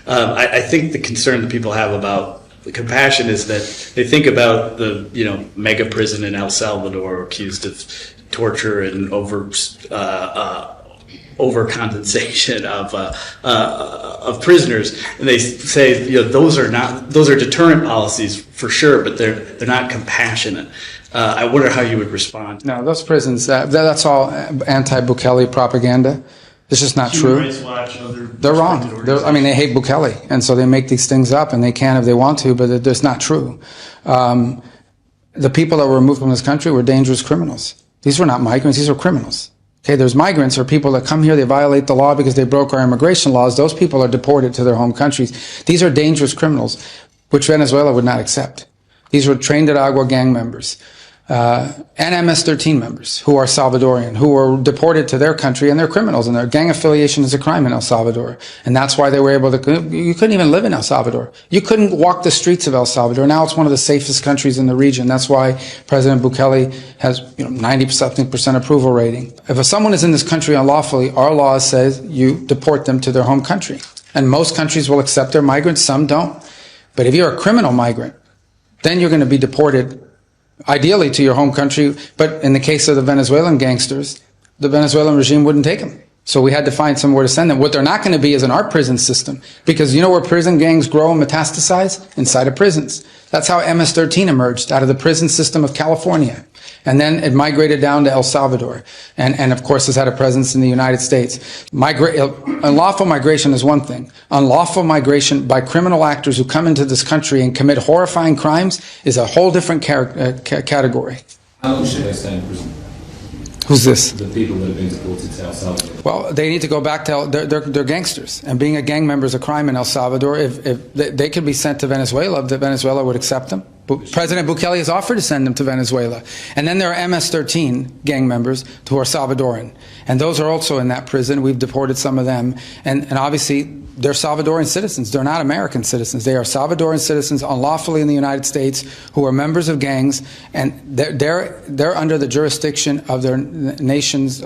I think the concern that people have about the compassion is that they think about the mega prison in El Salvador accused of torture and overcompensation of prisoners, and they say those are deterrent policies for sure, but they're not compassionate. I wonder how you would respond. No, those prisons, that's all anti-Bukele propaganda. It's just not true. Human Rights Watch and other They're wrong. They hate Bukele, and so they make these things up, and they can if they want to, but it's not true. The people that were removed from this country were dangerous criminals. These were not migrants, these were criminals. Okay, there's migrants or people that come here, they violate the law because they broke our immigration laws. Those people are deported to their home countries. These are dangerous criminals, which Venezuela would not accept. These were trained at Agua gang members. And MS-13 members who are Salvadorian, who were deported to their country, and they're criminals, and their gang affiliation is a crime in El Salvador. And that's why they were able to, you couldn't even live in El Salvador. You couldn't walk the streets of El Salvador. Now it's one of the safest countries in the region. That's why President Bukele has 90% approval rating. If someone is in this country unlawfully, our law says you deport them to their home country. And most countries will accept their migrants, some don't. But if you're a criminal migrant, then you're going to be deported ideally to your home country, but in the case of the Venezuelan gangsters, the Venezuelan regime wouldn't take them. So we had to find somewhere to send them. What they're not going to be is in our prison system, because you know where prison gangs grow and metastasize? Inside of prisons. That's how MS-13 emerged, out of the prison system of California. And then it migrated down to El Salvador, and of course has had a presence in the United States. Unlawful migration is one thing. Unlawful migration by criminal actors who come into this country and commit horrifying crimes is a whole different category. How long should they stay in prison? Who's this? The people that have been deported to El Salvador. Well, they need to go back to they're gangsters, and being a gang member is a crime in El Salvador. If they could be sent to Venezuela, if Venezuela would accept them. President Bukele has offered to send them to Venezuela. And then there are MS-13 gang members who are Salvadoran. And those are also in that prison. We've deported some of them. And obviously, they're Salvadoran citizens. They're not American citizens. They are Salvadoran citizens unlawfully in the United States who are members of gangs. And they're under the jurisdiction of their nation's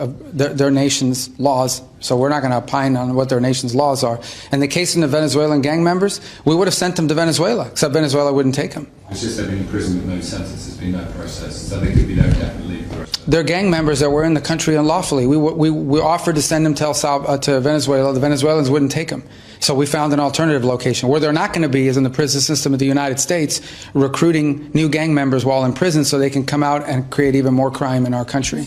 laws. So we're not going to opine on what their nation's laws are. In the case of the Venezuelan gang members, we would have sent them to Venezuela, except Venezuela wouldn't take them. It's just they've been in prison with no sentence, there's been no process, so they could be no definite leave process. They're gang members that were in the country unlawfully. We offered to send them to Venezuela. The Venezuelans wouldn't take them. So we found an alternative location. Where they're not going to be is in the prison system of the United States, recruiting new gang members while in prison so they can come out and create even more crime in our country.